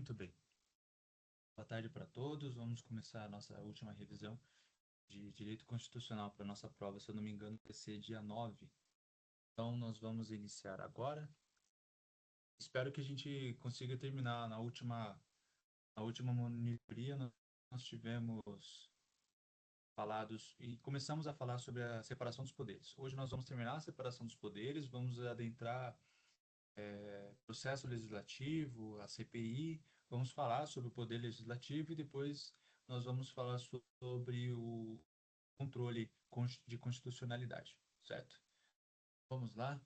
Muito bem. Boa tarde para todos. Vamos começar a nossa última revisão de Direito Constitucional para a nossa prova. Se eu não me engano, vai ser dia 9. Então, nós vamos iniciar agora. Espero que a gente consiga terminar na última monitoria. Nós tivemos falados e começamos a falar sobre a separação dos poderes. Hoje nós vamos terminar a separação dos poderes, vamos adentrar processo legislativo, a CPI, vamos falar sobre o poder legislativo e depois nós vamos falar sobre o controle de constitucionalidade, certo? Vamos lá.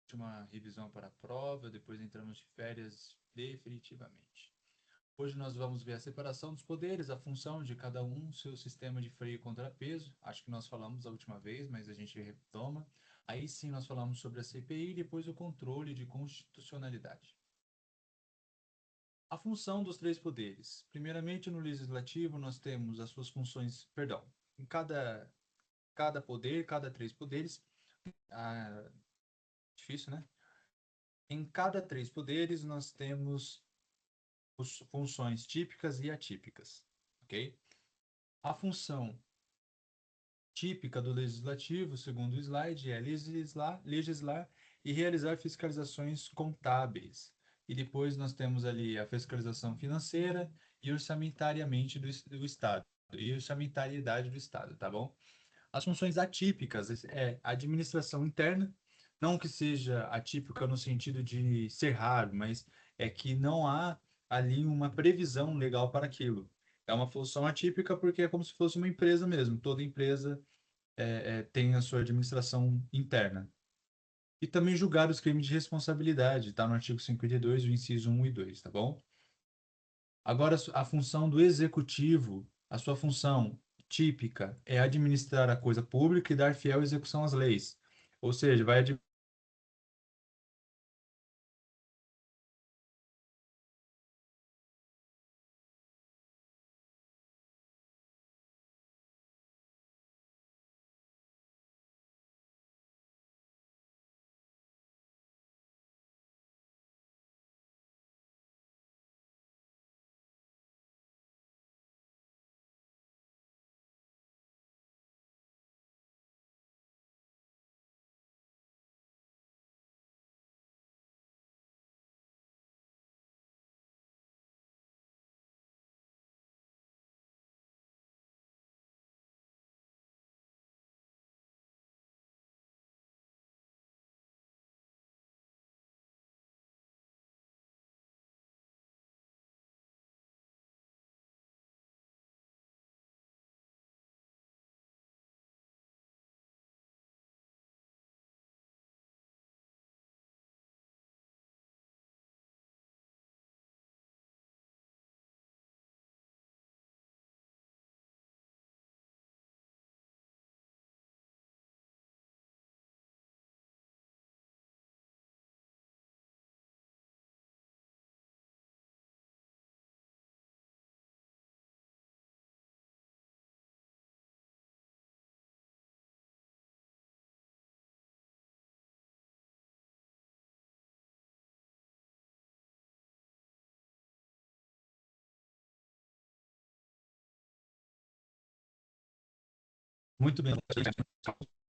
Última revisão para a prova, depois entramos de férias definitivamente. Hoje nós vamos ver a separação dos poderes, a função de cada um, seu sistema de freio e contrapeso. Acho que nós falamos a última vez, mas a gente retoma. Aí sim nós falamos sobre a CPI e depois o controle de constitucionalidade. A função dos três poderes. Primeiramente, no legislativo, nós temos as suas funções, perdão, em cada poder, cada três poderes, difícil, né? Em cada três poderes, nós temos funções típicas e atípicas, ok? A função típica do legislativo, segundo o slide, é legislar e realizar fiscalizações contábeis. E depois nós temos ali a fiscalização financeira e orçamentariamente do Estado, e orçamentariedade do Estado, tá bom? As funções atípicas é a administração interna, não que seja atípica no sentido de ser raro, mas é que não há ali uma previsão legal para aquilo. É uma função atípica porque é como se fosse uma empresa mesmo. Toda empresa tem a sua administração interna. E também julgar os crimes de responsabilidade, está no artigo 52, o inciso 1 e 2, tá bom? Agora, a função do executivo, a sua função típica é administrar a coisa pública e dar fiel execução às leis. Ou seja, vai muito bem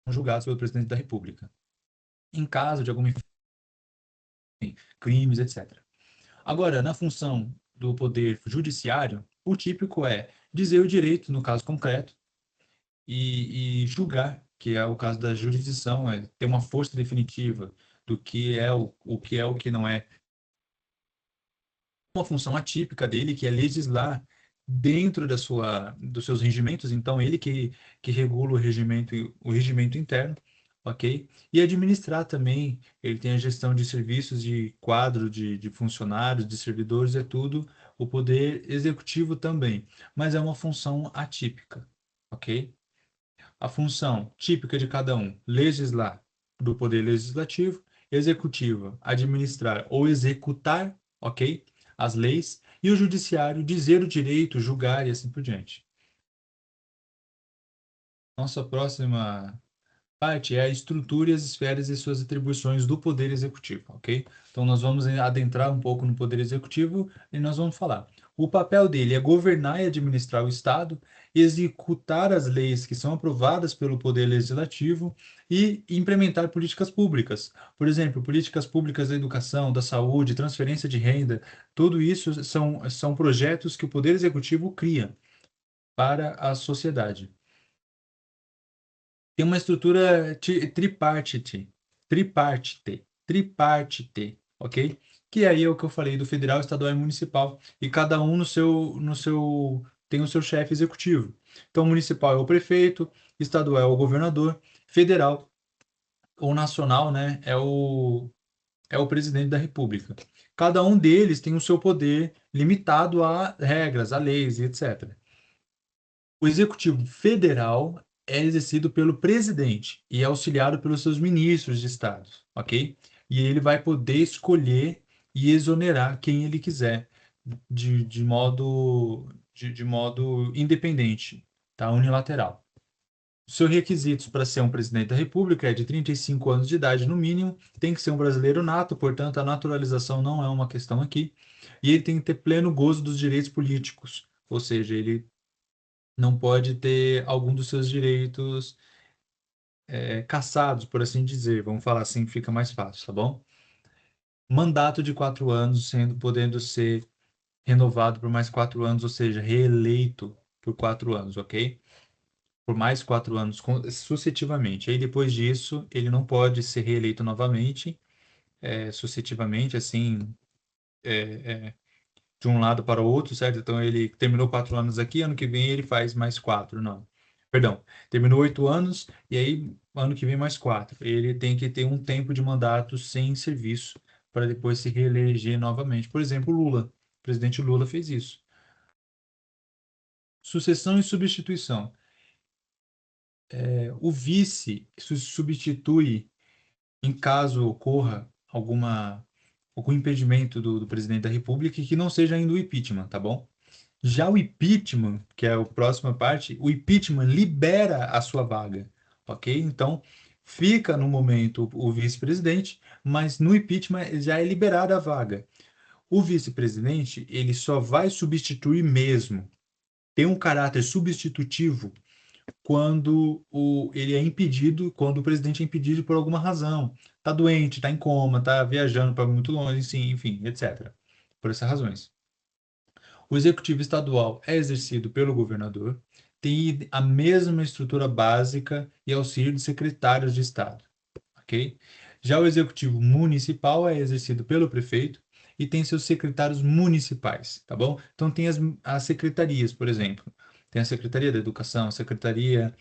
julgados pelo presidente da República, em caso de algum crimes, etc. Agora, na função do poder judiciário, o típico é dizer o direito, no caso concreto, e julgar, que é o caso da jurisdição, é ter uma força definitiva do que é o que é o que não é. Uma função atípica dele, que é legislar dentro dos seus regimentos, então ele que regula o regimento interno, ok? E administrar também, ele tem a gestão de serviços, de quadro de funcionários, de servidores, é tudo o poder executivo também, mas é uma função atípica, ok? A função típica de cada um, legislar, do poder legislativo, executiva, administrar ou executar, ok? As leis, e o judiciário, dizer o direito, julgar e assim por diante. Nossa próxima parte é a estrutura e as esferas e suas atribuições do Poder Executivo, ok? Então, nós vamos adentrar um pouco no Poder Executivo e nós vamos falar. O papel dele é governar e administrar o Estado, executar as leis que são aprovadas pelo Poder Legislativo e implementar políticas públicas. Por exemplo, políticas públicas da educação, da saúde, transferência de renda, tudo isso são projetos que o Poder Executivo cria para a sociedade. Tem uma estrutura tripartite, ok? Que aí é o que eu falei do federal, estadual e municipal, e cada um tem o seu chefe executivo. Então, municipal é o prefeito, estadual é o governador, federal ou nacional, né, é o presidente da República. Cada um deles tem o seu poder limitado a regras, a leis e etc. O executivo federal é exercido pelo presidente e é auxiliado pelos seus ministros de estado, ok? E ele vai poder escolher e exonerar quem ele quiser de modo independente, tá? Unilateral. Os seus requisitos para ser um presidente da República é de 35 anos de idade no mínimo, tem que ser um brasileiro nato, portanto a naturalização não é uma questão aqui, e ele tem que ter pleno gozo dos direitos políticos, ou seja, ele não pode ter algum dos seus direitos cassados, por assim dizer. Vamos falar assim, fica mais fácil, tá bom? Mandato de 4 anos, podendo ser renovado por mais 4 anos, ou seja, reeleito por 4 anos, ok? Por mais 4 anos, sucessivamente. Aí depois disso, ele não pode ser reeleito novamente, sucessivamente, assim, de um lado para o outro, certo? Então ele terminou 4 anos aqui, ano que vem ele faz mais quatro, não. Perdão, terminou 8 anos e aí ano que vem mais quatro. Ele tem que ter um tempo de mandato sem serviço para depois se reeleger novamente. Por exemplo, Lula. O presidente Lula fez isso. Sucessão e substituição. O vice substitui em caso ocorra algum impedimento do presidente da República que não seja ainda o impeachment, tá bom? Já o impeachment, que é a próxima parte, o impeachment libera a sua vaga, ok? Então, fica no momento o vice-presidente, mas no impeachment já é liberada a vaga. O vice-presidente, ele só vai substituir mesmo, tem um caráter substitutivo quando ele é impedido, quando o presidente é impedido por alguma razão. Está doente, está em coma, está viajando para muito longe, sim, enfim, etc. Por essas razões. O executivo estadual é exercido pelo governador, tem a mesma estrutura básica e auxílio de secretários de Estado, ok? Já o executivo municipal é exercido pelo prefeito e tem seus secretários municipais, tá bom? Então tem as secretarias, por exemplo. Tem a Secretaria da Educação, a Secretaria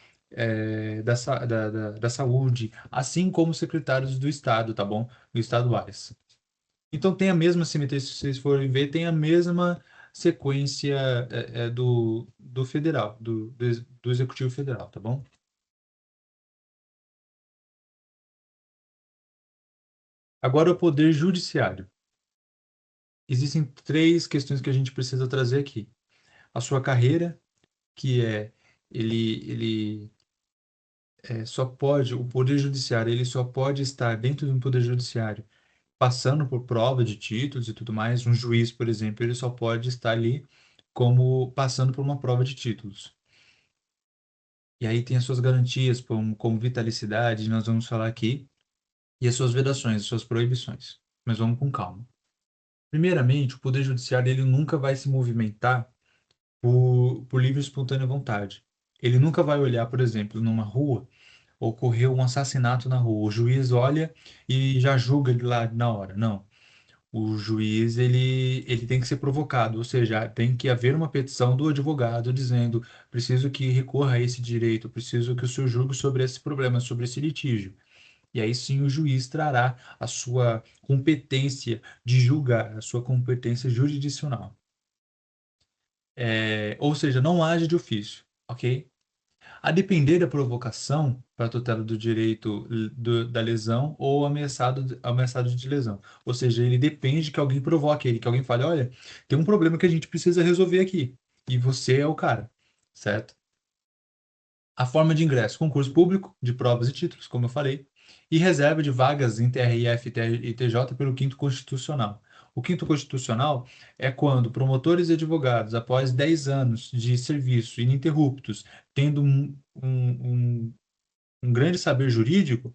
da Saúde, assim como os secretários do Estado, tá bom? Dos estaduais. Então tem a mesma simetria, se vocês forem ver, tem a mesma sequência do federal, do executivo federal, tá bom? Agora o poder judiciário. Existem três questões que a gente precisa trazer aqui. A sua carreira, que ele só pode, o poder judiciário, ele só pode estar dentro de um poder judiciário passando por prova de títulos e tudo mais. Um juiz, por exemplo, ele só pode estar ali como passando por uma prova de títulos. E aí tem as suas garantias, como vitalicidade, nós vamos falar aqui, e as suas vedações, as suas proibições. Mas vamos com calma. Primeiramente, o Poder Judiciário ele nunca vai se movimentar por livre e espontânea vontade. Ele nunca vai olhar, por exemplo, numa rua, ocorreu um assassinato na rua. O juiz olha e já julga ele lá na hora. Não. O juiz ele tem que ser provocado, ou seja, tem que haver uma petição do advogado dizendo: preciso que recorra a esse direito, preciso que o senhor julgue sobre esse problema, sobre esse litígio. E aí sim o juiz trará a sua competência de julgar, a sua competência jurisdicional. Ou seja, não age de ofício, ok? A depender da provocação para a tutela do direito da lesão ou ameaçado de lesão. Ou seja, ele depende que alguém provoque ele, que alguém fale, olha, tem um problema que a gente precisa resolver aqui. E você é o cara, certo? A forma de ingresso: concurso público de provas e títulos, como eu falei, e reserva de vagas em TRF e TJ pelo quinto constitucional. O quinto constitucional é quando promotores e advogados, após 10 anos de serviço ininterruptos, tendo um grande saber jurídico,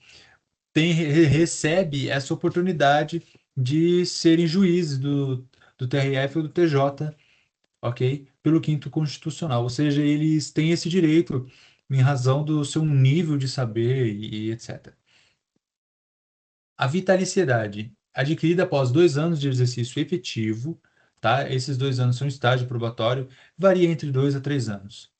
recebe essa oportunidade de serem juízes do TRF ou do TJ, ok? Pelo quinto constitucional. Ou seja, eles têm esse direito em razão do seu nível de saber e etc. A vitaliciedade, adquirida após 2 anos de exercício efetivo, tá? Esses 2 anos são estágio probatório, varia entre 2 a 3 anos.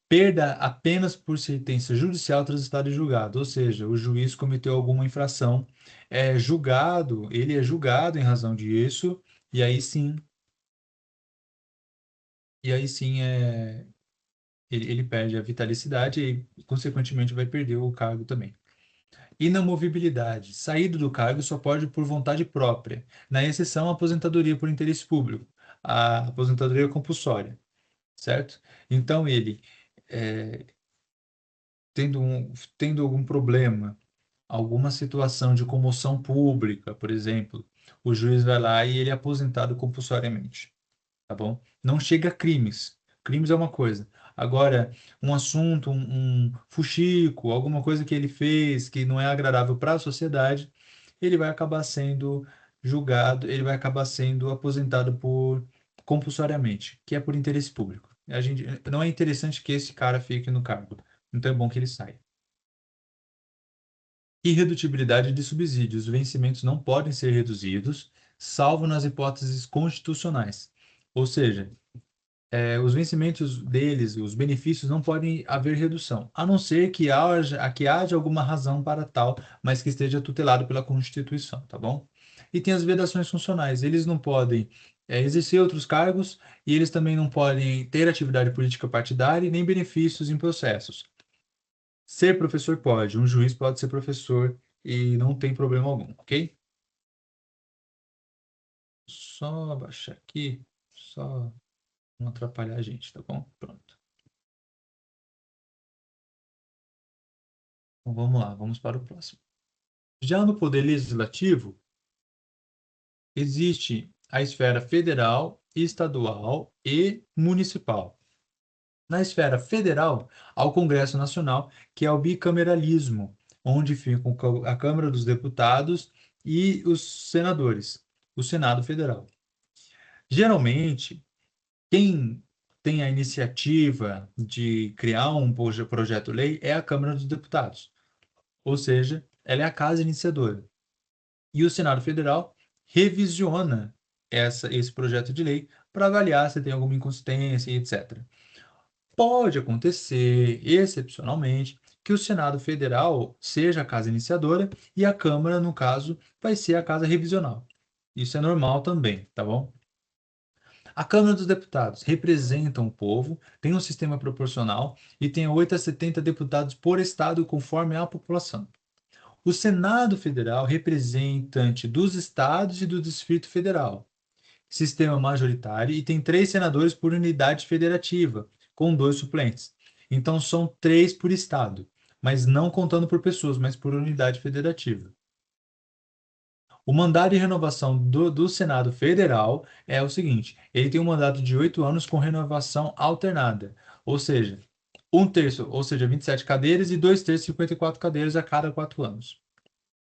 Perda apenas por sentença judicial transitada e julgado, ou seja, o juiz cometeu alguma infração, ele é julgado em razão disso, e aí sim, ele perde a vitalicidade e, consequentemente, vai perder o cargo também. Inamovibilidade. Saído do cargo só pode por vontade própria, na exceção à aposentadoria por interesse público, a aposentadoria compulsória, certo? Então, ele, é, tendo algum problema, alguma situação de comoção pública, por exemplo, o juiz vai lá e ele é aposentado compulsoriamente, tá bom? Não chega a crimes. Crimes é uma coisa. Agora, um assunto, um fuxico, alguma coisa que ele fez que não é agradável para a sociedade, ele vai acabar sendo julgado, ele vai acabar sendo aposentado por compulsoriamente, que é por interesse público. Não é interessante que esse cara fique no cargo. Então é bom que ele saia. Irredutibilidade de subsídios. Os vencimentos não podem ser reduzidos, salvo nas hipóteses constitucionais. Ou seja, os vencimentos deles, os benefícios, não podem haver redução, a não ser que haja alguma razão para tal, mas que esteja tutelado pela Constituição, tá bom? E tem as vedações funcionais. Eles não podem exercer outros cargos e eles também não podem ter atividade política partidária e nem benefícios em processos. Ser professor pode, um juiz pode ser professor e não tem problema algum, ok? Só abaixar aqui, só não atrapalhar a gente, tá bom? Pronto. Então vamos lá, vamos para o próximo. Já no Poder Legislativo, existe a esfera federal, estadual e municipal. Na esfera federal, há o Congresso Nacional, que é o bicameralismo, onde ficam a Câmara dos Deputados e os senadores, o Senado Federal. Geralmente, quem tem a iniciativa de criar um projeto-lei é a Câmara dos Deputados, ou seja, ela é a casa iniciadora. E o Senado Federal revisiona esse projeto de lei para avaliar se tem alguma inconsistência, etc. Pode acontecer, excepcionalmente, que o Senado Federal seja a casa iniciadora e a Câmara, no caso, vai ser a casa revisional. Isso é normal também, tá bom? A Câmara dos Deputados representa o povo, tem um sistema proporcional e tem 8 a 70 deputados por estado, conforme a população. O Senado Federal, representante dos estados e do Distrito Federal, sistema majoritário, e tem 3 senadores por unidade federativa, com 2 suplentes. Então são 3 por estado, mas não contando por pessoas, mas por unidade federativa. O mandato de renovação do Senado Federal é o seguinte: ele tem um mandato de 8 anos com renovação alternada, ou seja, 1/3, ou seja, 27 cadeiras, e 2/3, 54 cadeiras a cada 4 anos.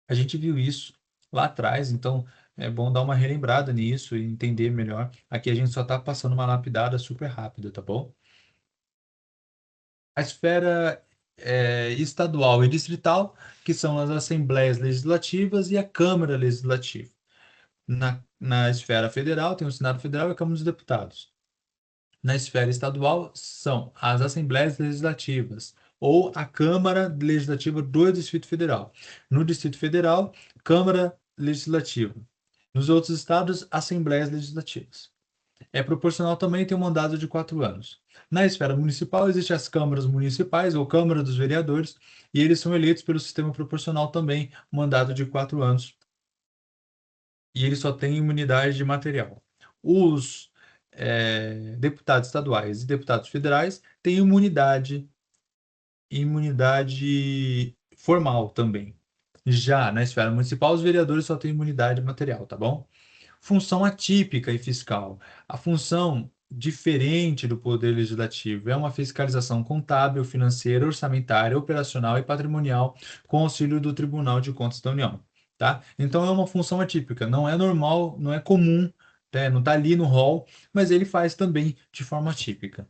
A gente viu isso lá atrás, então é bom dar uma relembrada nisso e entender melhor. Aqui a gente só está passando uma lapidada super rápida, tá bom? A esfera estadual e distrital, que são as assembleias legislativas e a Câmara Legislativa. Na esfera federal, tem o Senado Federal e a Câmara dos Deputados. Na esfera estadual, são as assembleias legislativas ou a Câmara Legislativa do Distrito Federal. No Distrito Federal, Câmara Legislativa. Nos outros estados, assembleias legislativas. É proporcional também, tem um mandato de 4 anos. Na esfera municipal, existem as câmaras municipais ou Câmara dos Vereadores, e eles são eleitos pelo sistema proporcional também, mandato de 4 anos. E eles só têm imunidade de material. Os deputados estaduais e deputados federais têm imunidade imunidade formal também. Já na esfera municipal, os vereadores só têm imunidade material, tá bom? Função atípica e fiscal. A função diferente do Poder Legislativo é uma fiscalização contábil, financeira, orçamentária, operacional e patrimonial com auxílio do Tribunal de Contas da União, tá? Então é uma função atípica, não é normal, não é comum, né? Não está ali no rol, mas ele faz também de forma atípica.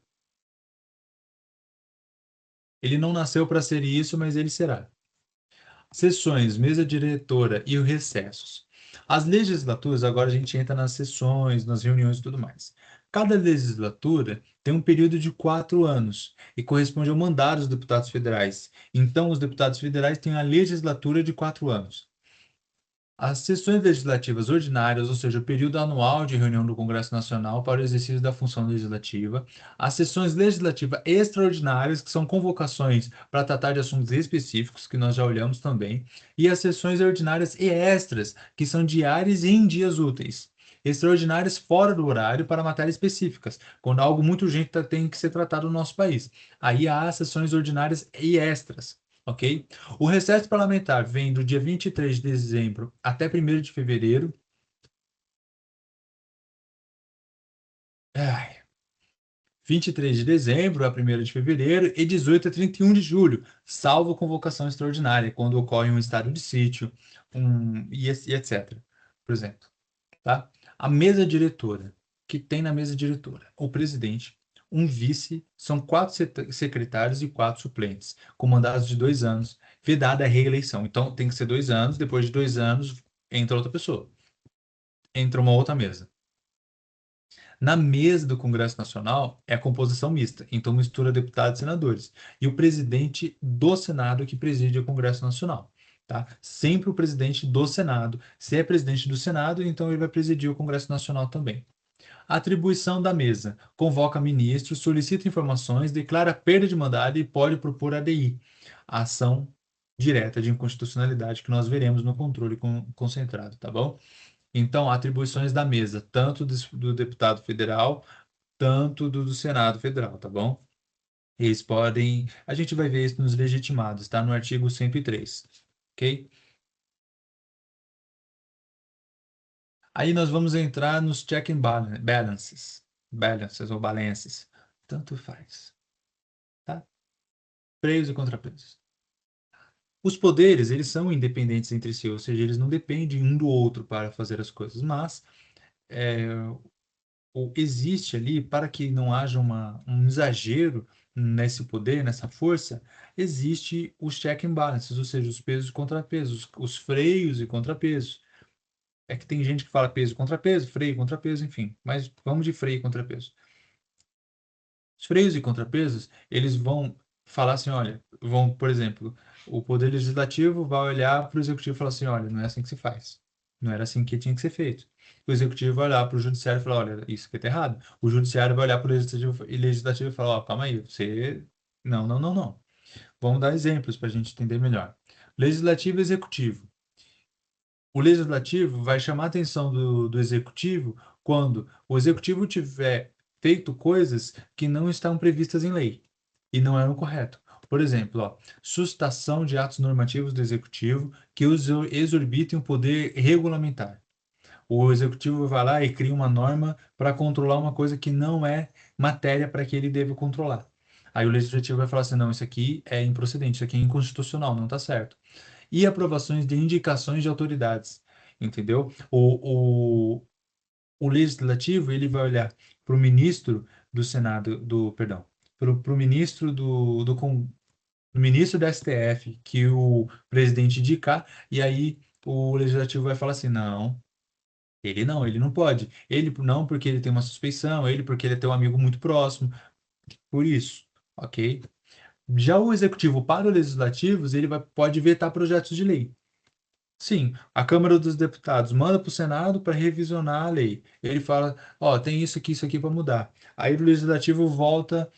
Ele não nasceu para ser isso, mas ele será. Sessões, mesa diretora e os recessos. As legislaturas, agora a gente entra nas sessões, nas reuniões e tudo mais. Cada legislatura tem um período de 4 anos e corresponde ao mandato dos deputados federais. Então, os deputados federais têm a legislatura de 4 anos. As sessões legislativas ordinárias, ou seja, o período anual de reunião do Congresso Nacional para o exercício da função legislativa. As sessões legislativas extraordinárias, que são convocações para tratar de assuntos específicos, que nós já olhamos também. E as sessões ordinárias e extras, que são diárias e em dias úteis. Extraordinárias fora do horário para matérias específicas, quando algo muito urgente tem que ser tratado no nosso país. Aí há sessões ordinárias e extras, ok? O recesso parlamentar vem do dia 23 de dezembro até 1º de fevereiro. 23 de dezembro a 1º de fevereiro e 18 a 31 de julho, salvo convocação extraordinária, quando ocorre um estado de sítio, e etc. Por exemplo, tá? A mesa diretora, que tem na mesa diretora o presidente, um vice, são 4 secretários e 4 suplentes, com mandatos de 2 anos, vedada a reeleição. Então, tem que ser 2 anos, depois de 2 anos, entra outra pessoa, entra uma outra mesa. Na mesa do Congresso Nacional é a composição mista, então mistura deputados e senadores. E o presidente do Senado que preside o Congresso Nacional. Tá? Sempre o presidente do Senado. Se é presidente do Senado, então ele vai presidir o Congresso Nacional também. Atribuição da mesa. Convoca ministros, solicita informações, declara perda de mandado e pode propor ADI, a ação direta de inconstitucionalidade que nós veremos no controle concentrado, tá bom? Então, atribuições da mesa, tanto do deputado federal, tanto do Senado Federal, tá bom? Eles podem. A gente vai ver isso nos legitimados, tá? No artigo 103, ok? Aí nós vamos entrar nos check and balances. Balances ou balances. Tanto faz, tá? Freios e contrapesos. Os poderes, eles são independentes entre si, ou seja, eles não dependem um do outro para fazer as coisas, mas é, ou existe ali, para que não haja um exagero nesse poder, nessa força, existe os check and balances, ou seja, os pesos e contrapesos, os freios e contrapesos. É que tem gente que fala peso e contrapeso, freio e contrapeso, enfim, mas vamos de freio e contrapeso. Os freios e contrapesos, eles vão falar assim, olha, vão, por exemplo, o Poder Legislativo vai olhar para o Executivo e falar assim, olha, não é assim que se faz. Não era assim que tinha que ser feito. O Executivo vai olhar para o Judiciário e falar, olha, isso aqui está errado. O Judiciário vai olhar para o Legislativo e falar, ó, calma aí, você... Não, não, não, não. Vamos dar exemplos para a gente entender melhor. Legislativo e Executivo. O Legislativo vai chamar a atenção do Executivo quando o Executivo tiver feito coisas que não estão previstas em lei e não eram correto. Por exemplo, ó, sustação de atos normativos do Executivo que exorbitem o poder regulamentar. O Executivo vai lá e cria uma norma para controlar uma coisa que não é matéria para que ele deve controlar. Aí o Legislativo vai falar assim, não, isso aqui é improcedente, isso aqui é inconstitucional, não está certo. E aprovações de indicações de autoridades, entendeu? O Legislativo, ele vai olhar para o ministro do Senado, perdão, para o ministro do ministro da STF, que o presidente indicar, e aí o Legislativo vai falar assim, não, ele não pode. Ele não porque ele tem uma suspeição, ele porque ele tem um amigo muito próximo, por isso, ok? Já o executivo para os legislativos, pode vetar projetos de lei. Sim, a Câmara dos Deputados manda para o Senado para revisionar a lei. Ele fala, ó, tem isso aqui para mudar. Aí o Legislativo volta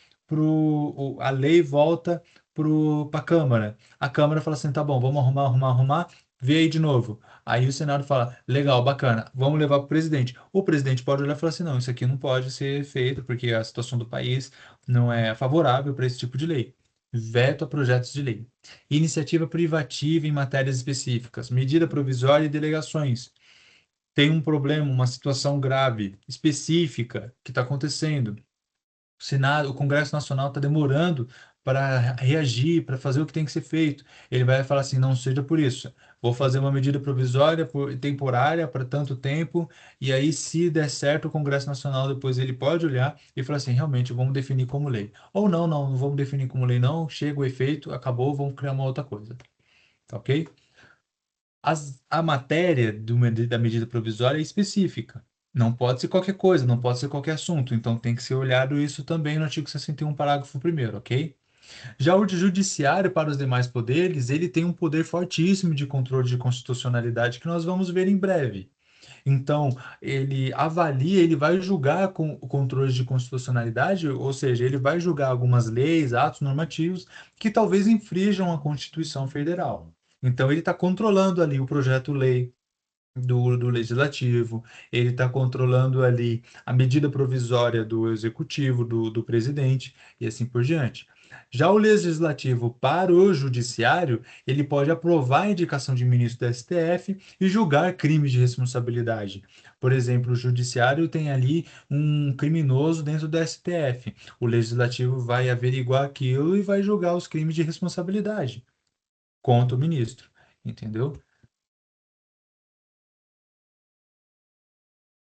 a lei volta para a Câmara. A Câmara fala assim, tá bom, vamos arrumar, vê aí de novo. Aí o Senado fala, legal, bacana, vamos levar para o presidente. O presidente pode olhar e falar assim, não, isso aqui não pode ser feito porque a situação do país não é favorável para esse tipo de lei. Veto a projetos de lei. Iniciativa privativa em matérias específicas. Medida provisória e delegações. Tem um problema, uma situação grave, específica, que está acontecendo. O Senado, o Congresso Nacional está demorando para reagir, para fazer o que tem que ser feito. Ele vai falar assim, não seja por isso. Vou fazer uma medida provisória, temporária, para tanto tempo, e aí, se der certo, o Congresso Nacional depois ele pode olhar e falar assim, realmente, vamos definir como lei. Ou não, não vamos definir como lei, não, chega o efeito, acabou, vamos criar uma outra coisa. Tá ok? A matéria da medida provisória é específica. Não pode ser qualquer coisa, não pode ser qualquer assunto. Então tem que ser olhado isso também no artigo 61, parágrafo 1º, ok? Já o de judiciário para os demais poderes, ele tem um poder fortíssimo de controle de constitucionalidade que nós vamos ver em breve. Então, ele avalia, ele vai julgar com o controle de constitucionalidade, ou seja, ele vai julgar algumas leis, atos normativos que talvez infringam a Constituição Federal. Então, ele está controlando ali o projeto-lei do legislativo, ele está controlando ali a medida provisória do executivo, do presidente e assim por diante. Já o legislativo para o judiciário, ele pode aprovar a indicação de ministro do STF e julgar crimes de responsabilidade. Por exemplo, o judiciário tem ali um criminoso dentro do STF. O legislativo vai averiguar aquilo e vai julgar os crimes de responsabilidade contra o ministro, entendeu?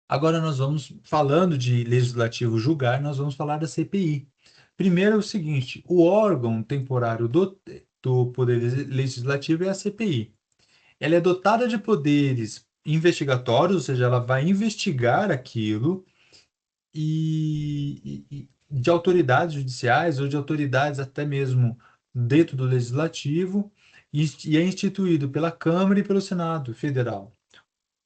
Agora nós vamos, falando de legislativo julgar, nós vamos falar da CPI. Primeiro é o seguinte, o órgão temporário do Poder Legislativo é a CPI. Ela é dotada de poderes investigatórios, ou seja, ela vai investigar aquilo e de autoridades judiciais ou de autoridades até mesmo dentro do Legislativo e é instituído pela Câmara e pelo Senado Federal.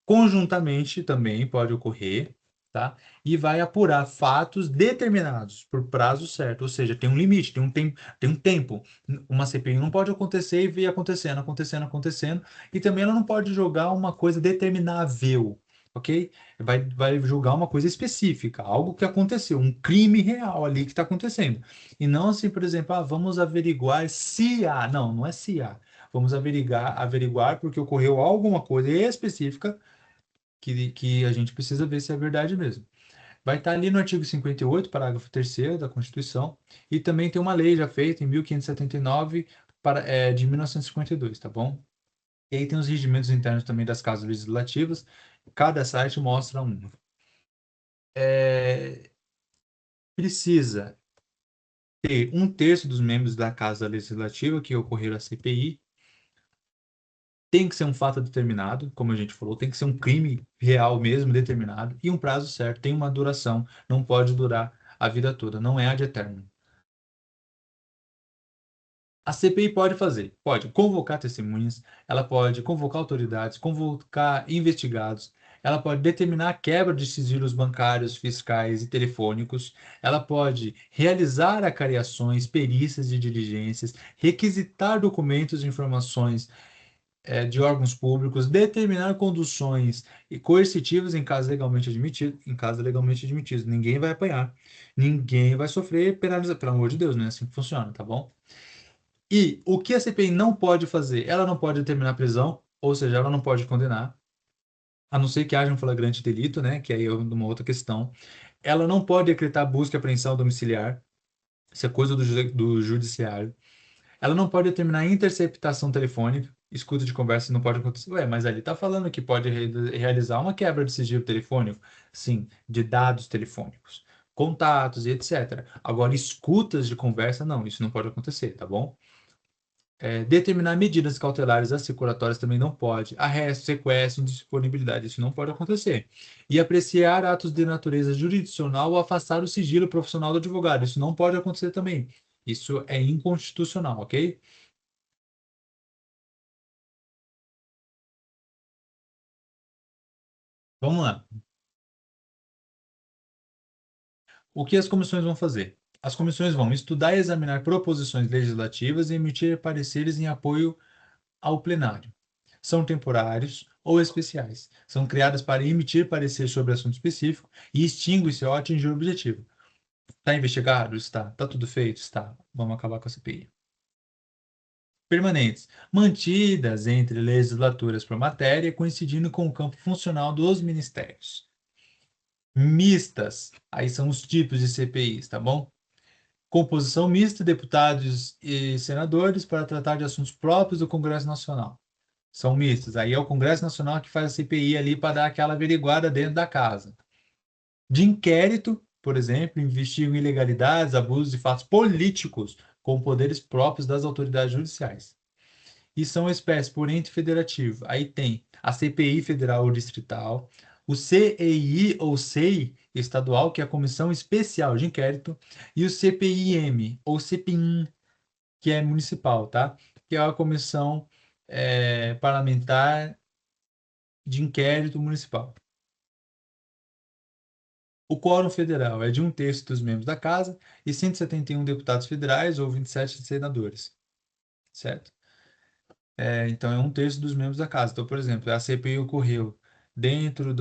Conjuntamente também pode ocorrer, tá? E vai apurar fatos determinados por prazo certo, ou seja, tem um limite, tem um tempo. Uma CPI não pode acontecer e vir acontecendo, acontecendo, acontecendo, e também ela não pode julgar uma coisa determinável, ok? Vai julgar uma coisa específica, algo que aconteceu, um crime real ali que está acontecendo. E não assim, por exemplo, vamos averiguar se há. Não, não é se há. Vamos averiguar porque ocorreu alguma coisa específica que a gente precisa ver se é verdade mesmo. Vai estar ali no artigo 58, parágrafo 3º da Constituição, e também tem uma lei já feita em 1579, de 1952, tá bom? E aí tem os regimentos internos também das casas legislativas, cada site mostra um. Precisa ter 1/3 dos membros da casa legislativa que ocorreram a CPI, tem que ser um fato determinado, como a gente falou, tem que ser um crime real mesmo, determinado, e um prazo certo, tem uma duração, não pode durar a vida toda, não é ad eterno. A CPI pode convocar testemunhas, ela pode convocar autoridades, convocar investigados, ela pode determinar a quebra de sigilos bancários, fiscais e telefônicos, ela pode realizar acariações, perícias e diligências, requisitar documentos e informações de órgãos públicos, determinar conduções e coercitivas em caso legalmente admitido. Ninguém vai apanhar, ninguém vai sofrer penalização, pelo amor de Deus, não é assim que funciona, tá bom? E o que a CPI não pode fazer? Ela não pode determinar prisão, ou seja, ela não pode condenar, a não ser que haja um flagrante delito, né? Que aí é uma outra questão. Ela não pode decretar busca e apreensão domiciliar, isso é coisa do judiciário. Ela não pode determinar interceptação telefônica, escuta de conversa não pode acontecer. Ué, mas ali está falando que pode realizar uma quebra de sigilo telefônico? Sim, de dados telefônicos, contatos e etc. Agora, escutas de conversa, não, isso não pode acontecer, tá bom? Determinar medidas cautelares assecuratórias também não pode. Arresto, sequestro, indisponibilidade, isso não pode acontecer. E apreciar atos de natureza jurisdicional ou afastar o sigilo profissional do advogado, isso não pode acontecer também. Isso é inconstitucional, ok? Vamos lá. O que as comissões vão fazer? As comissões vão estudar e examinar proposições legislativas e emitir pareceres em apoio ao plenário. São temporários ou especiais. São criadas para emitir parecer sobre assunto específico e extingue-se ao atingir o objetivo. Está investigado? Está. Está tudo feito? Está. Vamos acabar com a CPI. permanentes, mantidas entre legislaturas por matéria, coincidindo com o campo funcional dos ministérios. Mistas, aí são os tipos de CPIs, tá bom? Composição mista, deputados e senadores para tratar de assuntos próprios do Congresso Nacional. São mistas. Aí é o Congresso Nacional que faz a CPI ali para dar aquela averiguada dentro da casa. De inquérito, por exemplo, investigam ilegalidades, abusos e fatos políticos com poderes próprios das autoridades judiciais. E são espécies por ente federativo. Aí tem a CPI federal ou distrital, o CEI ou SEI estadual, que é a Comissão Especial de Inquérito, e o CPIM ou CPIM, que é municipal, tá? Que é a Comissão Parlamentar de Inquérito Municipal. O quórum federal é de um terço dos membros da Casa e 171 deputados federais ou 27 senadores, certo? Então, é um terço dos membros da Casa. Então, por exemplo, a CPI ocorreu dentro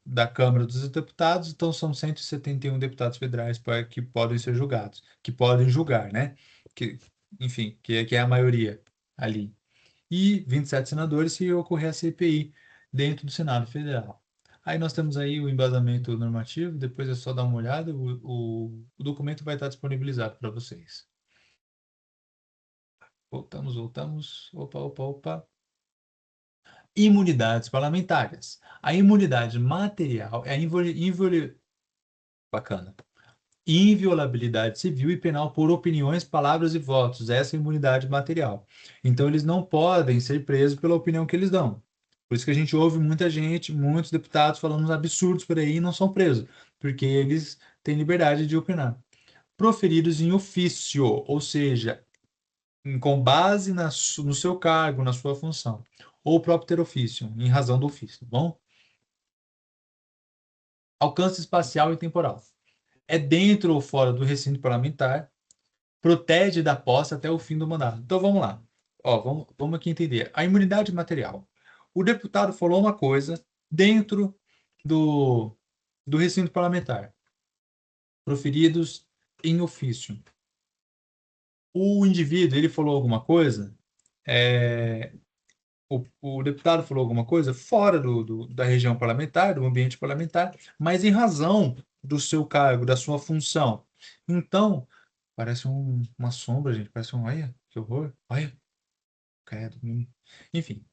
da Câmara dos Deputados, então são 171 deputados federais que podem ser julgados, que podem julgar, né? Que, enfim, que é a maioria ali. E 27 senadores se ocorrer a CPI dentro do Senado Federal. Aí nós temos aí o embasamento normativo, depois é só dar uma olhada, o documento vai estar disponibilizado para vocês. Voltamos. Opa, opa, opa. Imunidades parlamentares. A imunidade material é a bacana. Inviolabilidade civil e penal por opiniões, palavras e votos. Essa é a imunidade material. Então, eles não podem ser presos pela opinião que eles dão. Por isso que a gente ouve muita gente, muitos deputados falando uns absurdos por aí e não são presos, porque eles têm liberdade de opinar. Proferidos em ofício, ou seja, com base no seu cargo, na sua função, ou propter officio, em razão do ofício, tá bom? Alcance espacial e temporal. É dentro ou fora do recinto parlamentar, protege da posse até o fim do mandato. Então vamos lá. Ó, vamos aqui entender. A imunidade material. O deputado falou uma coisa dentro do, do recinto parlamentar, proferidos em ofício. O indivíduo, ele falou alguma coisa, é, o deputado falou alguma coisa fora da região parlamentar, do ambiente parlamentar, mas em razão do seu cargo, da sua função. Então, parece uma sombra, gente, parece um, olha, que horror, olha, credo. Enfim,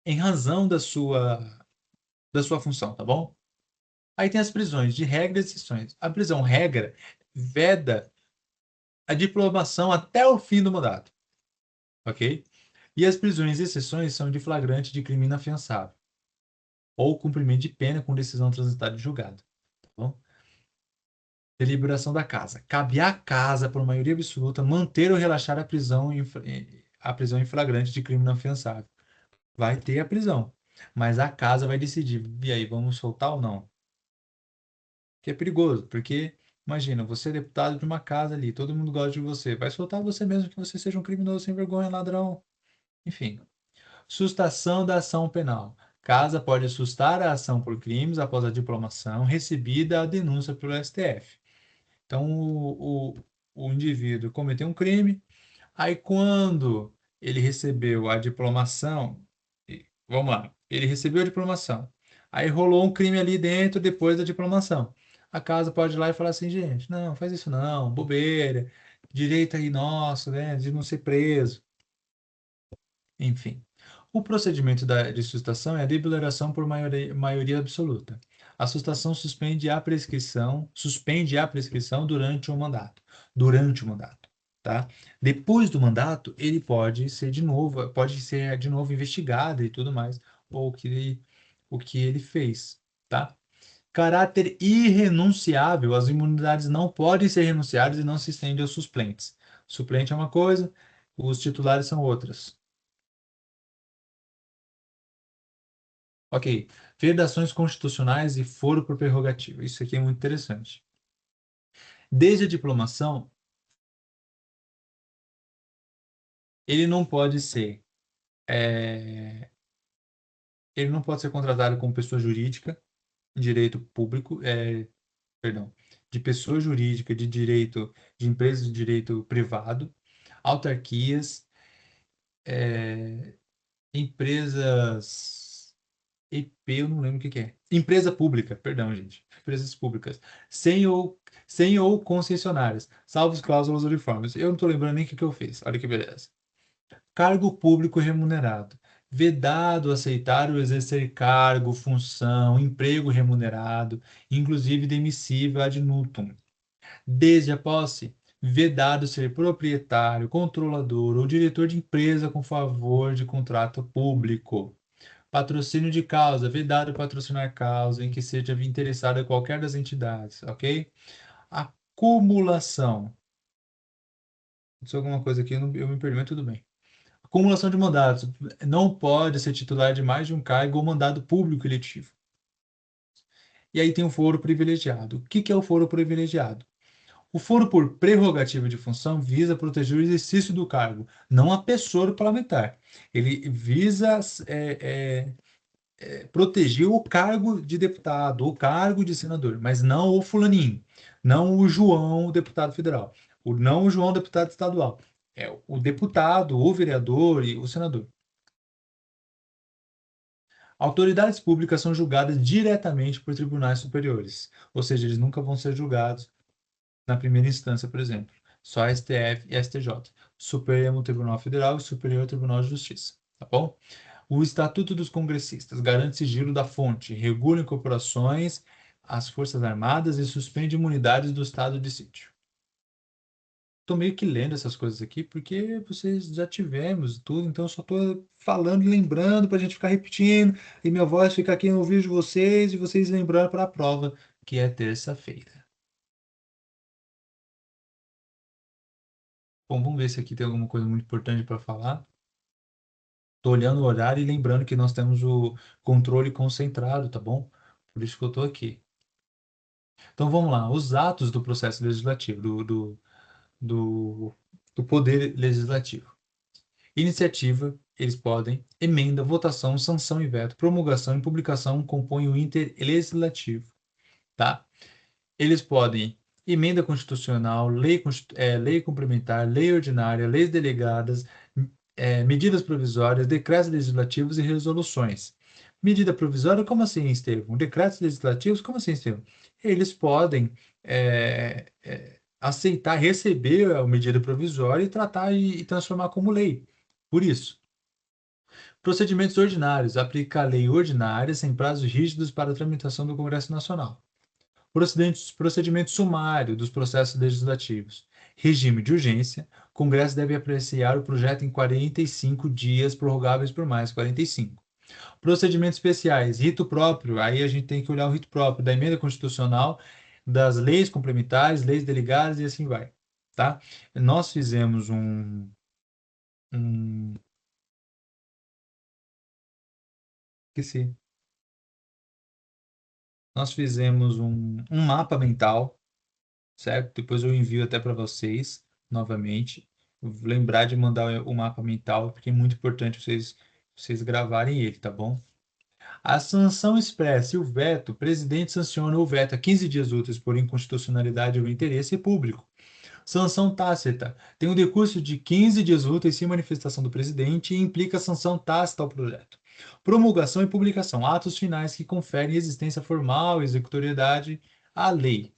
em razão da sua função, tá bom? Aí tem as prisões de regra e exceções. A prisão regra veda a diplomação até o fim do mandato, ok? E as prisões e exceções são de flagrante de crime inafiançável ou cumprimento de pena com decisão transitada de julgado. Tá bom? Deliberação da casa. Cabe à casa, por maioria absoluta, manter ou relaxar a prisão em flagrante de crime inafiançável. Vai ter a prisão, mas a casa vai decidir. E aí, vamos soltar ou não? Que é perigoso, porque imagina, você é deputado de uma casa ali, todo mundo gosta de você. Vai soltar você mesmo que você seja um criminoso sem vergonha, ladrão. Enfim. Sustação da ação penal. Casa pode sustar a ação por crimes após a diplomação recebida a denúncia pelo STF. Então, o indivíduo cometeu um crime, aí quando ele recebeu a diplomação, vamos lá, ele recebeu a diplomação, aí rolou um crime ali dentro depois da diplomação. A casa pode ir lá e falar assim, gente, não, faz isso não, bobeira, direito aí nosso, né, de não ser preso. Enfim, o procedimento de sustação é a deliberação por maioria absoluta. A sustação suspende a prescrição durante o mandato, tá? Depois do mandato, ele pode ser de novo investigado e tudo mais, ou o que ele fez, tá? Caráter irrenunciável, as imunidades não podem ser renunciadas e não se estende aos suplentes. Suplente é uma coisa, os titulares são outras. Ok. Vedações constitucionais e foro por prerrogativa. Isso aqui é muito interessante. Desde a diplomação, ele não pode ser, é, ele não pode ser contratado como pessoa jurídica, em direito público, perdão, de pessoa jurídica de direito, de empresa de direito privado. autarquias, empresas EP, eu não lembro o que que é. Empresa pública, perdão, gente. Empresas públicas. Sem ou, sem ou concessionárias, salvo as cláusulas uniformes. Eu não estou lembrando nem o que que eu fiz. Olha que beleza. Cargo público remunerado. Vedado aceitar ou exercer cargo, função, emprego remunerado, inclusive demissível ad nutum. Desde a posse, vedado ser proprietário, controlador ou diretor de empresa com favor de contrato público. Patrocínio de causa, vedado patrocinar causa em que seja interessada qualquer das entidades, ok? Acumulação. Se alguma coisa aqui, eu me perdi, mas tudo bem. Acumulação de mandatos. Não pode ser titular de mais de um cargo ou mandado público eletivo. E aí tem o foro privilegiado. O que que é o foro privilegiado? O foro por prerrogativa de função visa proteger o exercício do cargo, não a pessoa do parlamentar. Ele visa proteger o cargo de deputado, o cargo de senador, mas não o fulaninho, não o João, o deputado federal, não o João, deputado estadual. É o deputado, o vereador e o senador. Autoridades públicas são julgadas diretamente por tribunais superiores, ou seja, eles nunca vão ser julgados na primeira instância, por exemplo. Só STF e STJ, Supremo Tribunal Federal e Superior Tribunal de Justiça, tá bom? O Estatuto dos Congressistas garante sigilo da fonte, regula incorporações às Forças Armadas e suspende imunidades do estado de sítio. Estou meio que lendo essas coisas aqui porque vocês já tivemos tudo, então eu só estou falando e lembrando para a gente ficar repetindo e minha voz ficar aqui no ouvido de vocês e vocês lembrando para a prova, que é terça-feira. Bom, vamos ver se aqui tem alguma coisa muito importante para falar. Estou olhando o horário e lembrando que nós temos o controle concentrado, tá bom? Por isso que eu estou aqui. Então vamos lá, os atos do processo legislativo, do, do poder legislativo. Iniciativa, eles podem, emenda, votação, sanção e veto, promulgação e publicação compõem o interlegislativo, tá? Eles podem emenda constitucional, lei complementar, lei ordinária, leis delegadas, medidas provisórias, decretos legislativos e resoluções. Medida provisória, como assim, Estevão? Decretos legislativos, como assim, Estevão? Eles podem aceitar, receber a medida provisória e tratar e transformar como lei. Por isso, procedimentos ordinários, aplica a lei ordinária sem prazos rígidos para a tramitação do Congresso Nacional. Procedimento sumário dos processos legislativos. Regime de urgência. O Congresso deve apreciar o projeto em 45 dias, prorrogáveis por mais 45. Procedimentos especiais. Rito próprio. Aí a gente tem que olhar o rito próprio da emenda constitucional, das leis complementares, leis delegadas e assim vai. Tá? Nós fizemos um esqueci. Nós fizemos um mapa mental, certo? Depois eu envio até para vocês novamente. Vou lembrar de mandar o mapa mental, porque é muito importante vocês gravarem ele, tá bom? A sanção expressa e o veto, o presidente sanciona o veto a 15 dias úteis por inconstitucionalidade ou interesse público. Sanção tácita. Tem um decurso de 15 dias úteis sem manifestação do presidente e implica sanção tácita ao projeto. Promulgação e publicação. Atos finais que conferem existência formal e executoriedade à lei.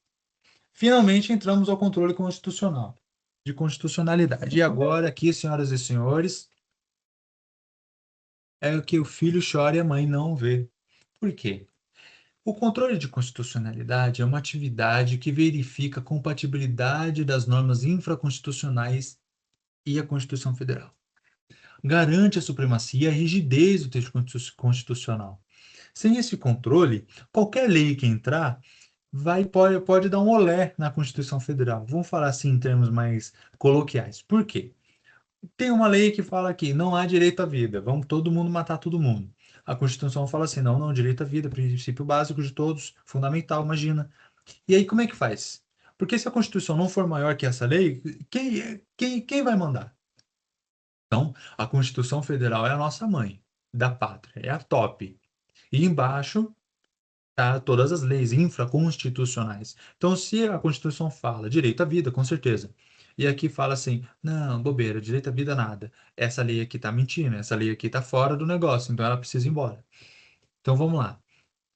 Finalmente, entramos ao controle constitucional, de constitucionalidade. E agora, aqui, senhoras e senhores, é o que o filho chora e a mãe não vê. Por quê? O controle de constitucionalidade é uma atividade que verifica a compatibilidade das normas infraconstitucionais e a Constituição Federal. Garante a supremacia e a rigidez do texto constitucional. Sem esse controle, qualquer lei que entrar pode dar um olé na Constituição Federal. Vamos falar assim em termos mais coloquiais. Por quê? Tem uma lei que fala que não há direito à vida, vamos todo mundo matar todo mundo. A Constituição fala assim, não, não, direito à vida, princípio básico de todos, fundamental, imagina. E aí como é que faz? Porque se a Constituição não for maior que essa lei, quem vai mandar? Então, a Constituição Federal é a nossa mãe da pátria, é a top. E embaixo tá todas as leis infraconstitucionais. Então, se a Constituição fala direito à vida, com certeza. e aqui fala assim, não, bobeira, direito à vida nada. Essa lei aqui tá mentindo, essa lei aqui tá fora do negócio, então ela precisa ir embora. Então vamos lá.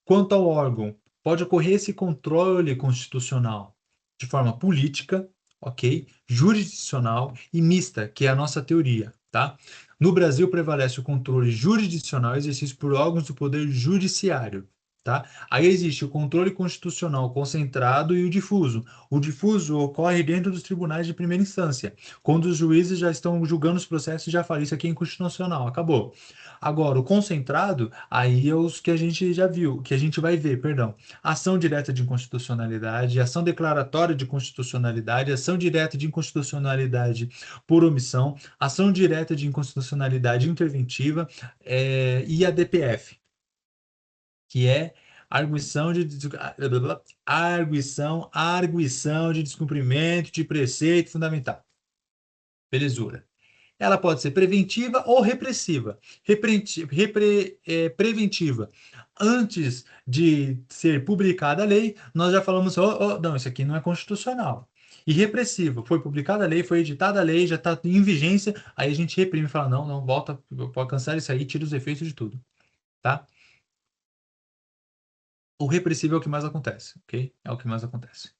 Quanto ao órgão, pode ocorrer esse controle constitucional de forma política, ok? Jurisdicional e mista, que é a nossa teoria, tá? No Brasil prevalece o controle jurisdicional exercido por órgãos do poder judiciário, tá? Aí existe o controle constitucional concentrado e o difuso. O difuso ocorre dentro dos tribunais de primeira instância, quando os juízes já estão julgando os processos e já falam isso aqui é inconstitucional, acabou. Agora, o concentrado, aí é os que a gente já viu, que a gente vai ver, perdão. Ação direta de inconstitucionalidade, ação declaratória de constitucionalidade, ação direta de inconstitucionalidade por omissão, ação direta de inconstitucionalidade interventiva, e a DPF, que é arguição de descumprimento de preceito fundamental. Belezura. Ela pode ser preventiva ou repressiva. Preventiva. Antes de ser publicada a lei, nós já falamos, não, isso aqui não é constitucional. E repressiva, foi publicada a lei, foi editada a lei, já está em vigência, aí a gente reprime e fala, não, não, volta, pode cancelar isso aí, tira os efeitos de tudo, tá? O repressivo é o que mais acontece, ok? É o que mais acontece.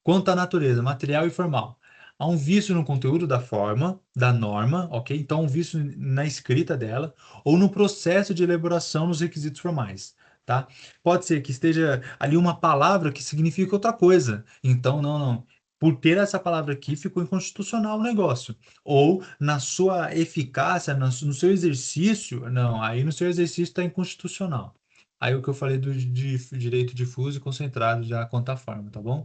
Quanto à natureza, material e formal. Há um vício no conteúdo da forma, da norma, ok? Então, um vício na escrita dela ou no processo de elaboração nos requisitos formais, tá? Pode ser que esteja ali uma palavra que significa outra coisa. Então, não, não. Por ter essa palavra aqui, ficou inconstitucional o negócio. Ou na sua eficácia, no seu exercício, não, aí no seu exercício está inconstitucional. Aí o que eu falei de direito difuso e concentrado já conta a forma, tá bom?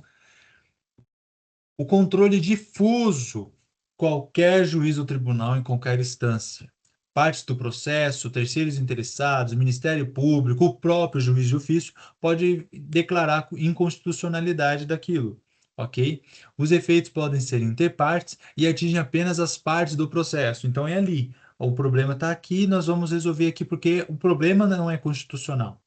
O controle difuso, qualquer juiz ou tribunal em qualquer instância. Partes do processo, terceiros interessados, Ministério Público, o próprio juiz de ofício pode declarar inconstitucionalidade daquilo, ok? Os efeitos podem ser interpartes e atingem apenas as partes do processo. Então é ali. O problema está aqui, nós vamos resolver aqui porque o problema não é constitucional.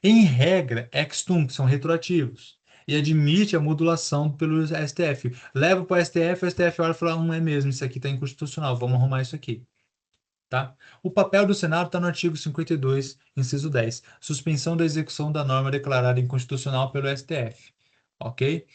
Em regra, ex tunc são retroativos e admite a modulação pelo STF. Leva para o STF olha e fala, não é mesmo, isso aqui está inconstitucional, vamos arrumar isso aqui. Tá? O papel do Senado está no artigo 52, inciso 10, suspensão da execução da norma declarada inconstitucional pelo STF. Ok?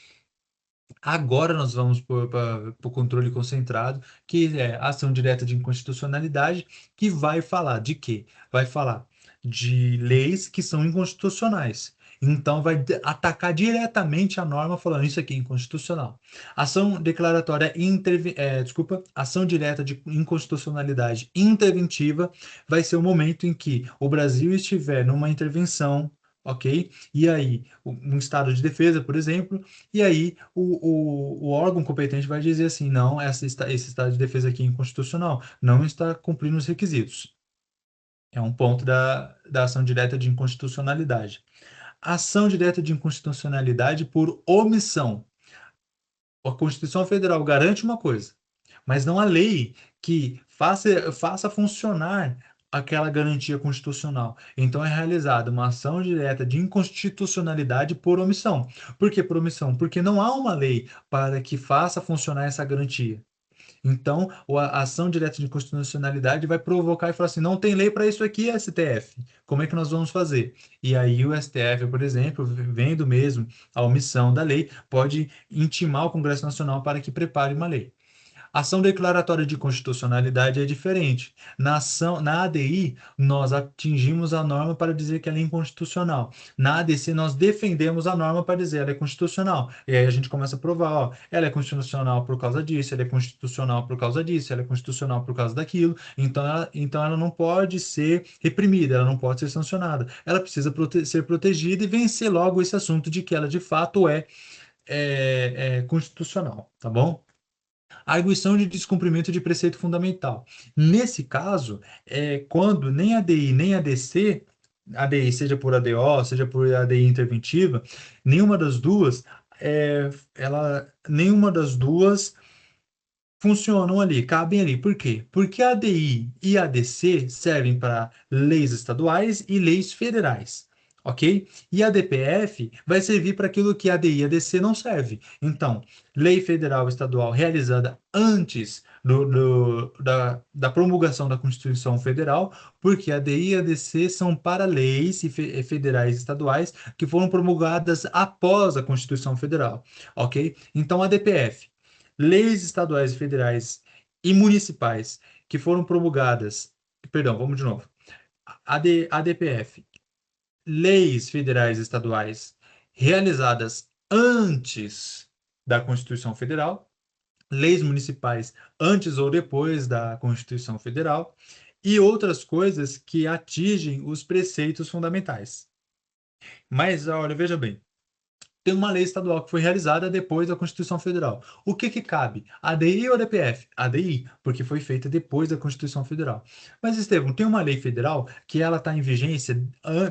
Agora nós vamos para o controle concentrado, que é ação direta de inconstitucionalidade, que vai falar de quê? Vai falar de leis que são inconstitucionais. Então, vai atacar diretamente a norma falando isso aqui é inconstitucional. Ação declaratória, ação direta de inconstitucionalidade interventiva vai ser o momento em que o Brasil estiver numa intervenção, ok? E aí, um estado de defesa, por exemplo, e aí o órgão competente vai dizer assim, não, esse estado de defesa aqui é inconstitucional, não está cumprindo os requisitos. É um ponto da ação direta de inconstitucionalidade. Ação direta de inconstitucionalidade por omissão. A Constituição Federal garante uma coisa, mas não a lei que faça funcionar aquela garantia constitucional. Então é realizada uma ação direta de inconstitucionalidade por omissão. Por que por omissão? Porque não há uma lei para que faça funcionar essa garantia. Então, a ação direta de inconstitucionalidade vai provocar e falar assim: não tem lei para isso aqui, STF. Como é que nós vamos fazer? E aí o STF, por exemplo, vendo mesmo a omissão da lei, pode intimar o Congresso Nacional para que prepare uma lei. Ação declaratória de constitucionalidade é diferente. Na ADI, nós atingimos a norma para dizer que ela é inconstitucional. Na ADC, nós defendemos a norma para dizer que ela é constitucional. E aí a gente começa a provar, ó, ela é constitucional por causa disso, ela é constitucional por causa disso, ela é constitucional por causa daquilo. Então ela não pode ser reprimida, ela não pode ser sancionada. Ela precisa ser protegida e vencer logo esse assunto de que ela de fato é constitucional, tá bom? Arguição de descumprimento de preceito fundamental. Nesse caso, quando nem a DI nem a DC, ADI seja por ADO, seja por ADI interventiva, nenhuma das duas, nenhuma das duas funcionam ali, cabem ali. Por quê? Porque a ADI e a ADC servem para leis estaduais e leis federais. ok? E a DPF vai servir para aquilo que a ADI e a DC não serve. Então, lei federal e estadual realizada antes da promulgação da Constituição Federal, porque a ADI e a DC são para leis federais e estaduais que foram promulgadas após a Constituição Federal, ok? Então, a DPF, leis estaduais e federais e municipais que foram promulgadas, perdão, vamos de novo. A DPF, leis federais e estaduais realizadas antes da Constituição Federal, leis municipais antes ou depois da Constituição Federal e outras coisas que atingem os preceitos fundamentais. Mas, olha, veja bem, tem uma lei estadual que foi realizada depois da Constituição Federal. O que que cabe? ADI ou DPF? ADI, porque foi feita depois da Constituição Federal. Mas, Estevão, tem uma lei federal que ela está em vigência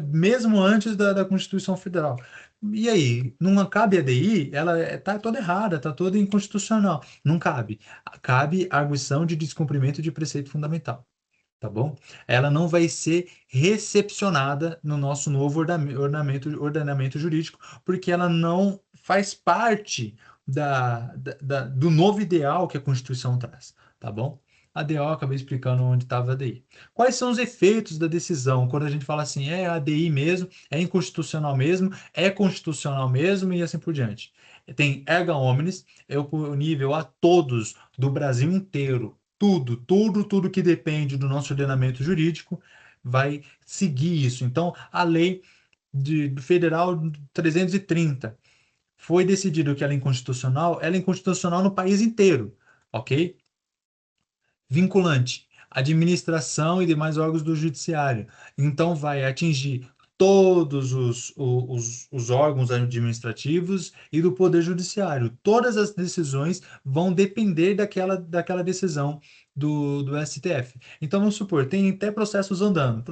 mesmo antes da Constituição Federal. E aí, não cabe ADI? Ela está toda errada, está toda inconstitucional. Não cabe. Cabe arguição de descumprimento de preceito fundamental, tá bom? Ela não vai ser recepcionada no nosso novo ordenamento jurídico, porque ela não faz parte do novo ideal que a Constituição traz, tá bom? A DO, eu acabei explicando onde estava a ADI. Quais são os efeitos da decisão? Quando a gente fala assim, é ADI mesmo, é inconstitucional mesmo, é constitucional mesmo e assim por diante. Tem erga omnes, é o nível a todos do Brasil inteiro, tudo que depende do nosso ordenamento jurídico vai seguir isso. Então, a lei do Federal 330 foi decidido que ela é inconstitucional no país inteiro, ok? Vinculante, administração e demais órgãos do judiciário. Então, vai atingir todos os órgãos administrativos e do Poder Judiciário. Todas as decisões vão depender daquela decisão do STF. Então, vamos supor, tem até processos andando,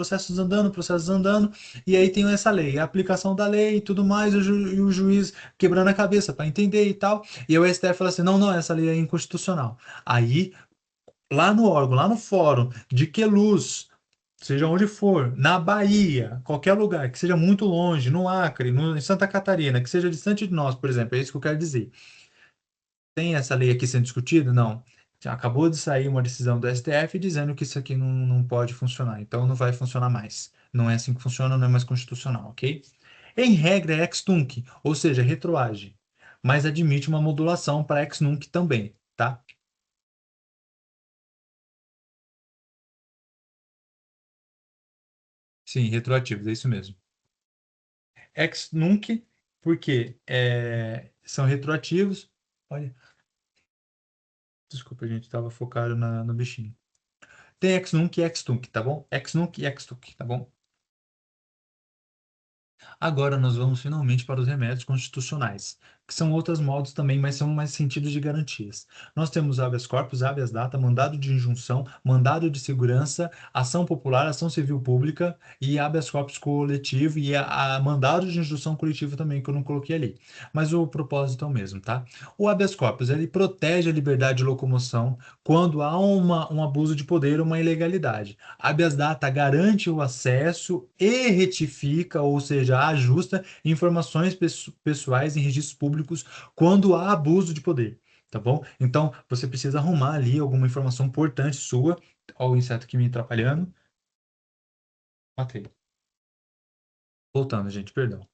e aí tem essa lei, a aplicação da lei e tudo mais, e o juiz quebrando a cabeça para entender e tal, e o STF fala assim, não, essa lei é inconstitucional. Aí lá no órgão, lá no fórum de Queluz, seja onde for, na Bahia, qualquer lugar, que seja muito longe, no Acre, em Santa Catarina, que seja distante de nós, por exemplo, é isso que eu quero dizer. Tem essa lei aqui sendo discutida? Não. Já acabou de sair uma decisão do STF dizendo que isso aqui não pode funcionar, então não vai funcionar mais. Não é assim que funciona, não é mais constitucional, ok? Em regra, é ex tunc, ou seja, retroage, mas admite uma modulação para ex nunc também, tá? Sim, retroativos, é isso mesmo. Ex nunc, porque são retroativos. Olha, desculpa, a gente estava focado no bichinho. Tem ex nunc e ex tunc, tá bom? Ex nunc e ex tunc, tá bom? Agora nós vamos finalmente para os remédios constitucionais, que são outros modos também, mas são mais sentidos de garantias. Nós temos habeas corpus, habeas data, mandado de injunção, mandado de segurança, ação popular, ação civil pública e habeas corpus coletivo e a mandado de injunção coletivo também, que eu não coloquei ali. Mas o propósito é o mesmo, tá? O habeas corpus, ele protege a liberdade de locomoção quando há um abuso de poder ou uma ilegalidade. Habeas data garante o acesso e retifica, ou seja, ajusta informações pessoais em registros públicos quando há abuso de poder, tá bom? Então, você precisa arrumar ali alguma informação importante sua. Olha o inseto aqui me atrapalhando. Matei. Voltando, gente, perdão.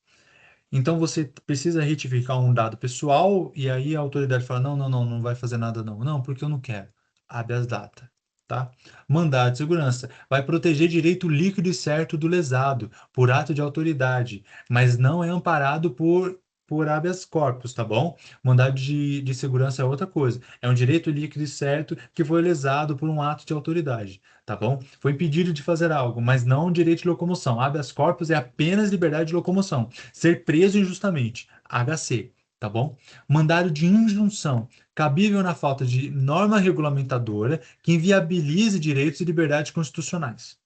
Então você precisa retificar um dado pessoal e aí a autoridade fala: não vai fazer nada não. Não, porque eu não quero. Habeas data, tá? Mandado de segurança vai proteger direito líquido e certo do lesado por ato de autoridade, mas não é amparado por habeas corpus, tá bom? Mandado de segurança é outra coisa. É um direito líquido e certo que foi lesado por um ato de autoridade, tá bom? Foi impedido de fazer algo, mas não um direito de locomoção. Habeas corpus é apenas liberdade de locomoção. Ser preso injustamente, HC, tá bom? Mandado de injunção, cabível na falta de norma regulamentadora que inviabilize direitos e liberdades constitucionais.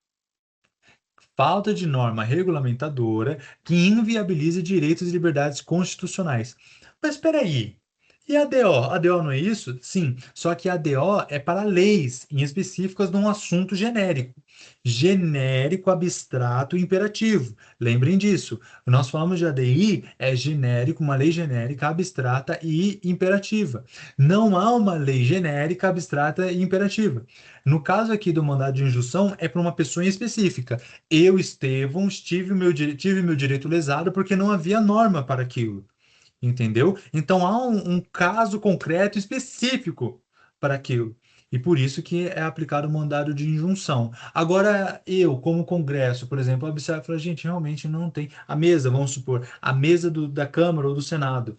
Falta de norma regulamentadora que inviabilize direitos e liberdades constitucionais. Mas espera aí, E a DO? A DO não é isso? Sim, só que a DO é para leis em específicas de um assunto genérico. Genérico, abstrato e imperativo. Lembrem disso. Nós falamos de ADI, é genérico, uma lei genérica, abstrata e imperativa. Não há uma lei genérica, abstrata e imperativa. No caso aqui do mandado de injunção, é para uma pessoa em específica. Eu, Estevão, tive meu direito lesado porque não havia norma para aquilo. Entendeu? Então há um caso concreto específico para aquilo. E por isso que é aplicado o mandado de injunção. Agora, eu, como Congresso, por exemplo, observo e falo, gente, realmente não tem. A mesa, vamos supor, a mesa da Câmara ou do Senado.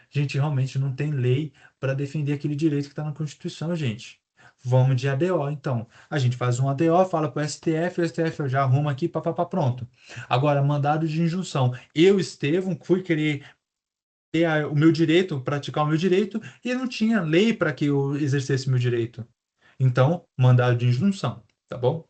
Gente, realmente não tem lei para defender aquele direito que está na Constituição, gente. Vamos de ADO, então. A gente faz um ADO, fala para o STF, o STF já arruma aqui, papapá, pronto. Agora, mandado de injunção. Eu, Estevão, fui querer ter o meu direito, praticar o meu direito, e não tinha lei para que eu exercesse meu direito. Então, mandado de injunção, tá bom?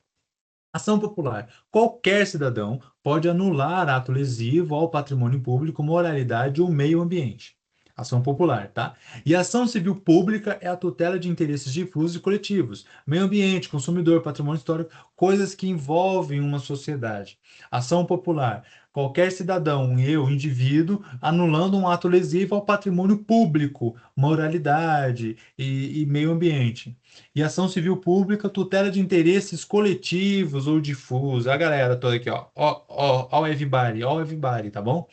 Ação popular. Qualquer cidadão pode anular ato lesivo ao patrimônio público, moralidade ou meio ambiente. Ação popular, tá? E ação civil pública é a tutela de interesses difusos e coletivos, meio ambiente, consumidor, patrimônio histórico, coisas que envolvem uma sociedade. Ação popular. Qualquer cidadão, eu, indivíduo, anulando um ato lesivo ao patrimônio público, moralidade e meio ambiente. E ação civil pública, tutela de interesses coletivos ou difusos. A galera toda aqui, ó. Ó, everybody, tá bom?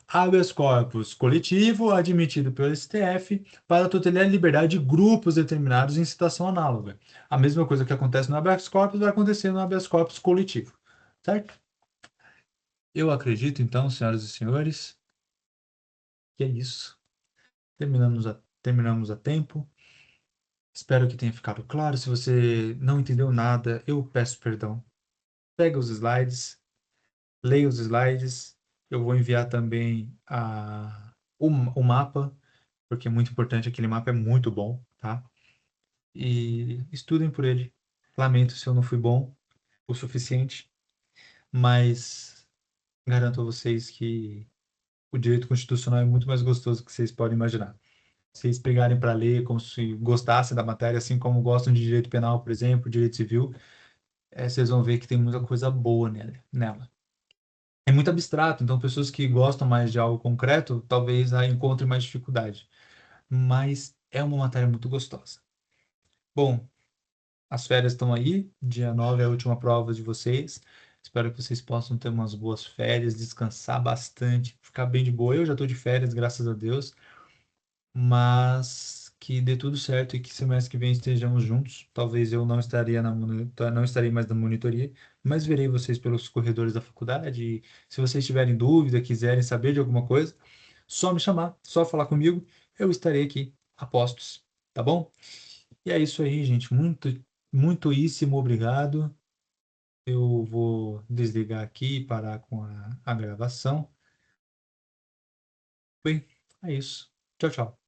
Habeas corpus coletivo admitido pelo STF para tutelar a liberdade de grupos determinados em situação análoga. A mesma coisa que acontece no habeas corpus vai acontecer no habeas corpus coletivo, certo? Eu acredito, então, senhoras e senhores, que é isso. Terminamos a tempo. Espero que tenha ficado claro. Se você não entendeu nada, eu peço perdão. Pega os slides, leia os slides. Eu vou enviar também o mapa, porque é muito importante. Aquele mapa é muito bom, tá? E estudem por ele. Lamento se eu não fui bom o suficiente, mas garanto a vocês que o direito constitucional é muito mais gostoso do que vocês podem imaginar. Se vocês pegarem para ler como se gostassem da matéria, assim como gostam de direito penal, por exemplo, direito civil, vocês vão ver que tem muita coisa boa nela. É muito abstrato, então pessoas que gostam mais de algo concreto, talvez encontrem mais dificuldade. Mas é uma matéria muito gostosa. Bom, as férias estão aí, dia 9 é a última prova de vocês. Espero que vocês possam ter umas boas férias, descansar bastante, ficar bem de boa. Eu já estou de férias, graças a Deus, mas que dê tudo certo e que semestre que vem estejamos juntos. Talvez eu não estaria não estarei mais na monitoria, mas verei vocês pelos corredores da faculdade. E se vocês tiverem dúvida, quiserem saber de alguma coisa, só me chamar, só falar comigo, eu estarei aqui a postos, tá bom? E é isso aí, gente. Muitíssimo obrigado. Eu vou desligar aqui e parar com a gravação. Bem, é isso. Tchau, tchau.